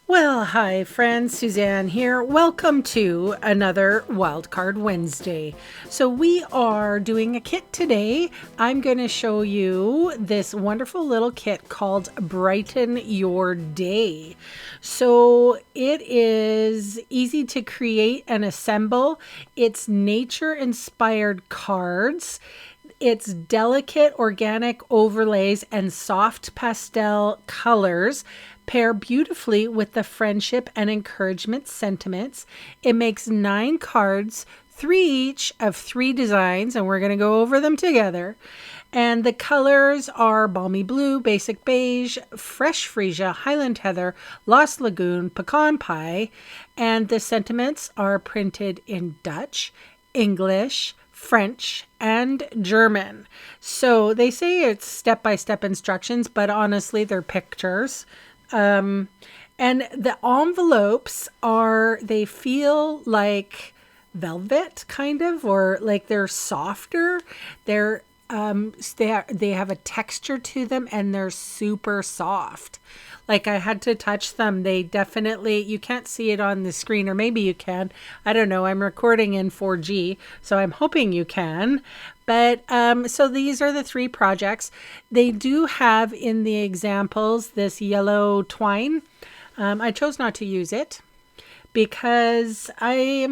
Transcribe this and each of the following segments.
Well, hi friends, Suzanne here. Welcome to another Wildcard Wednesday. So we are doing a kit today. I'm going to show you this wonderful little kit called Brighten Your Day. So it is easy to create and assemble. It's nature-inspired cards. It's delicate organic overlays and soft pastel colors pair beautifully with the friendship and encouragement sentiments. It makes 9 cards, 3 each of 3 designs, and we're going to go over them together. And the colors are balmy blue, basic beige, fresh freesia, highland heather, lost lagoon, pecan pie, and the sentiments are printed in Dutch, English, French, and German. So they say it's step-by-step instructions, but honestly, they're pictures. And the envelopes they feel like velvet kind of, or like they're softer. They have a texture to them and they're super soft. Like I had to touch them. They definitely, you can't see it on the screen, or maybe you can. I don't know. I'm recording in 4G, so I'm hoping you can. But so these are the 3 projects. They do have in the examples this yellow twine. I chose not to use it because I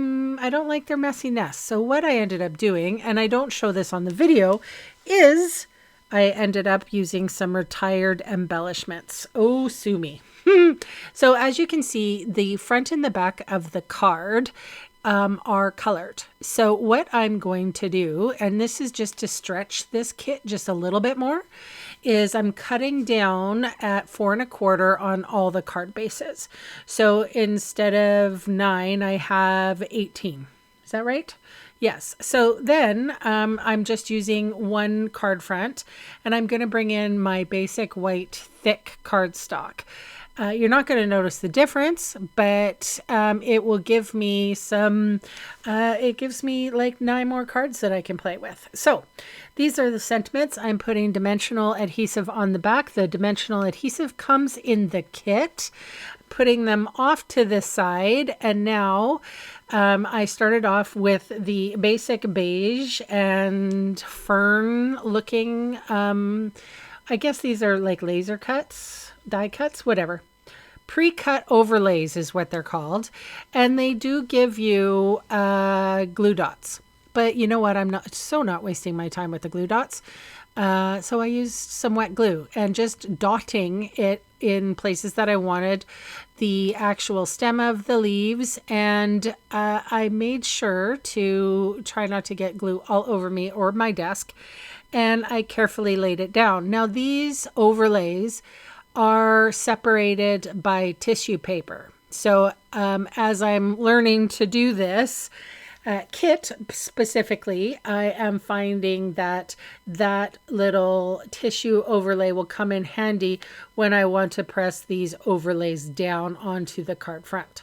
don't like their messy nests. So what I ended up doing, and I don't show this on the video, is I ended up using some retired embellishments. Oh, sue me. So as you can see, the front and the back of the card are colored. So what I'm going to do, and this is just to stretch this kit just a little bit more, is I'm cutting down at 4 1/4 on all the card bases. So instead of 9, I have 18. Is that right? Yes. So then I'm just using 1 card front, and I'm going to bring in my basic white thick cardstock. You're not going to notice the difference, but it will give me it gives me like 9 more cards that I can play with. So these are the sentiments. I'm putting dimensional adhesive on the back. The dimensional adhesive comes in the kit, putting them off to the side. And now I started off with the basic beige and fern looking, I guess these are like laser cuts, die cuts, whatever. Pre-cut overlays is what they're called. And they do give you glue dots. But you know what? I'm not wasting my time with the glue dots. So I used some wet glue and just dotting it in places that I wanted the actual stem of the leaves. And I made sure to try not to get glue all over me or my desk. And I carefully laid it down. Now these overlays are separated by tissue paper. So as I'm learning to do this kit specifically, I am finding that little tissue overlay will come in handy when I want to press these overlays down onto the card front.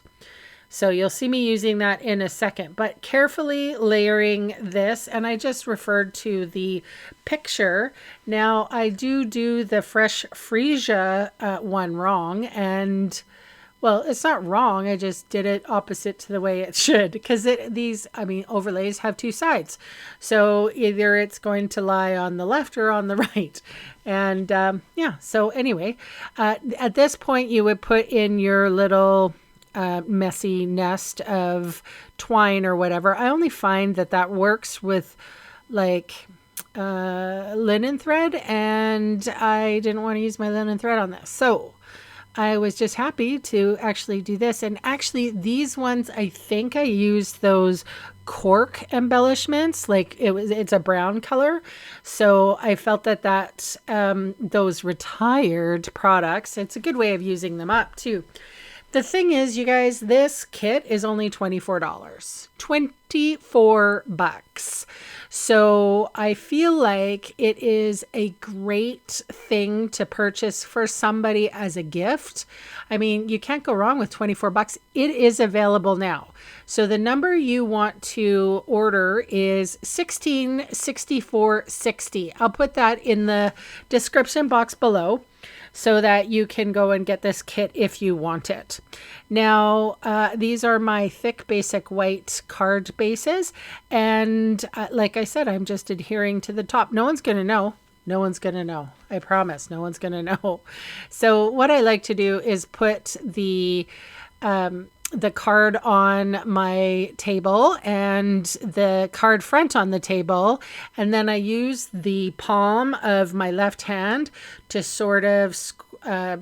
So you'll see me using that in a second, but carefully layering this, and I just referred to the picture. Now I do the fresh freesia one wrong, and well, it's not wrong. I just did it opposite to the way it should, because overlays have 2 sides. So either it's going to lie on the left or on the right. And yeah, so anyway, at this point you would put in your little messy nest of twine or whatever. I only find that works with like linen thread, and I didn't want to use my linen thread on this. So I was just happy to actually do this. And actually these ones, I think I used those cork embellishments, like it's a brown color. So I felt that those retired products, it's a good way of using them up too. The thing is, you guys, this kit is only $24. 24 bucks. So I feel like it is a great thing to purchase for somebody as a gift. I mean, you can't go wrong with 24 bucks. It is available now. So the number you want to order is 166460. I'll put that in the description box below. so that you can go and get this kit if you want it. Now, these are my thick basic white card bases. And like I said, I'm just adhering to the top. No one's going to know. No one's going to know. I promise. No one's going to know. So what I like to do is put the card on my table and the card front on the table. And then I use the palm of my left hand to sort of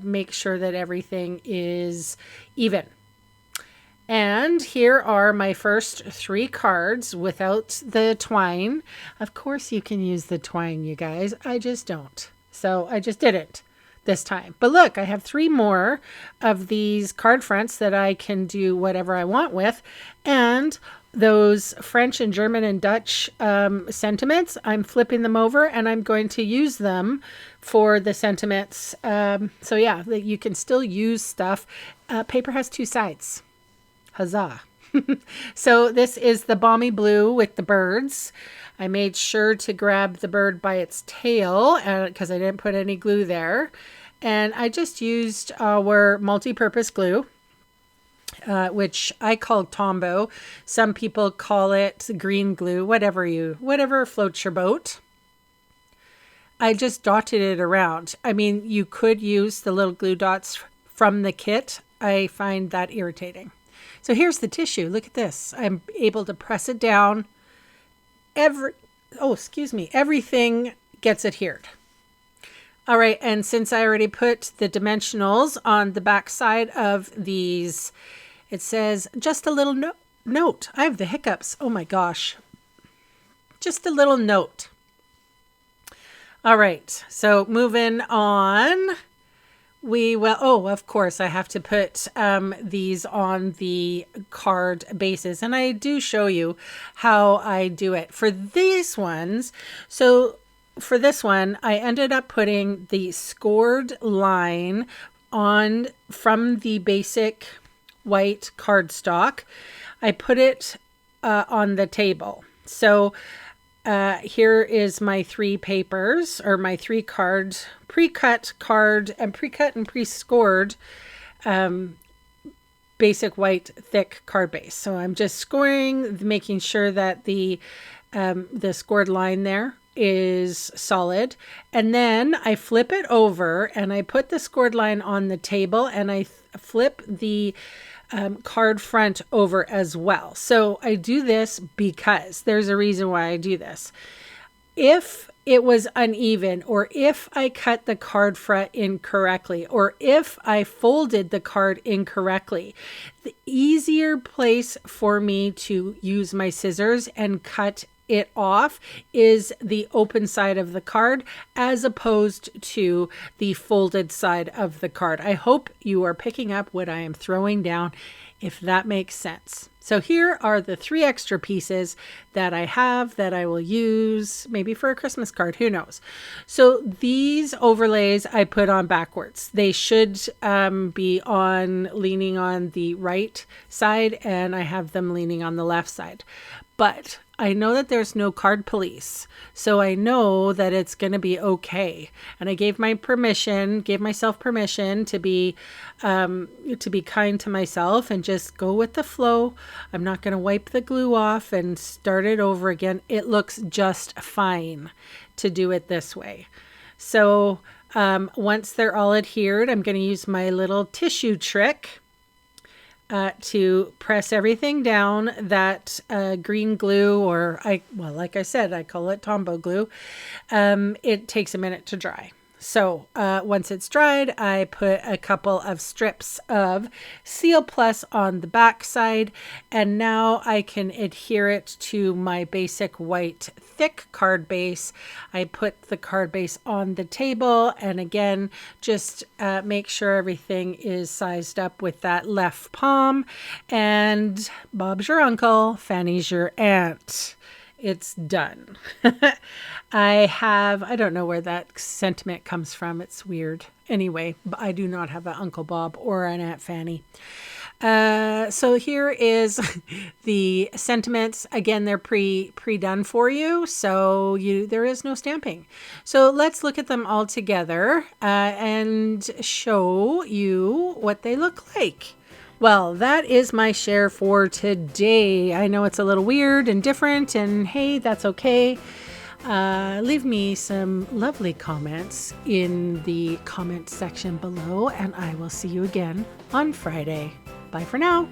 make sure that everything is even. And here are my first 3 cards without the twine. Of course you can use the twine, you guys. I just don't. So I just didn't this time. But look, I have 3 more of these card fronts that I can do whatever I want with. And those French and German and Dutch sentiments, I'm flipping them over and I'm going to use them for the sentiments. So yeah, you can still use stuff. Paper has 2 sides. Huzzah. So this is the balmy blue with the birds. I made sure to grab the bird by its tail because I didn't put any glue there. And I just used our multi-purpose glue, which I call Tombow. Some people call it green glue, whatever floats your boat. I just dotted it around. I mean, you could use the little glue dots from the kit. I find that irritating. So here's the tissue. Look at this. I'm able to press it down. Everything gets adhered. All right, and since I already put the dimensionals on the back side of these, it says just a little note. I have the hiccups. Oh my gosh. Just a little note. All right, so moving on. Of course, I have to put these on the card bases. And I do show you how I do it. For these ones, so for this one, I ended up putting the scored line on from the basic white cardstock. I put it on the table. So here is my 3 papers, or my 3 cards, pre-cut and pre-scored basic white thick card base. So I'm just scoring, making sure that the scored line there is solid. And then I flip it over and I put the scored line on the table and I flip the card front over as well. So I do this because there's a reason why I do this. If it was uneven, or if I cut the card front incorrectly, or if I folded the card incorrectly, the easier place for me to use my scissors and cut it off is the open side of the card as opposed to the folded side of the card. I hope you are picking up what I am throwing down, if that makes sense. So here are the 3 extra pieces that I have that I will use maybe for a Christmas card, who knows. So these overlays I put on backwards. They should be leaning on the right side, and I have them leaning on the left side. But I know that there's no card police, so I know that it's going to be okay. And I gave myself permission to be kind to myself and just go with the flow. I'm not going to wipe the glue off and start it over again. It looks just fine to do it this way. So once they're all adhered, I'm going to use my little tissue trick to press everything down. That green glue, or like I said, I call it Tombow glue. It takes a minute to dry. So once it's dried, I put a couple of strips of Seal Plus on the back side, and now I can adhere it to my basic white thick card base. I put the card base on the table, and again, just make sure everything is sized up with that left palm, and Bob's your uncle, Fanny's your aunt. It's done. I don't know where that sentiment comes from. It's weird. Anyway, I do not have an Uncle Bob or an Aunt Fanny. So here is the sentiments. Again, they're pre-done for you, so there is no stamping. So let's look at them all together and show you what they look like. Well, that is my share for today. I know it's a little weird and different, and hey, that's okay. Leave me some lovely comments in the comment section below, and I will see you again on Friday. Bye for now.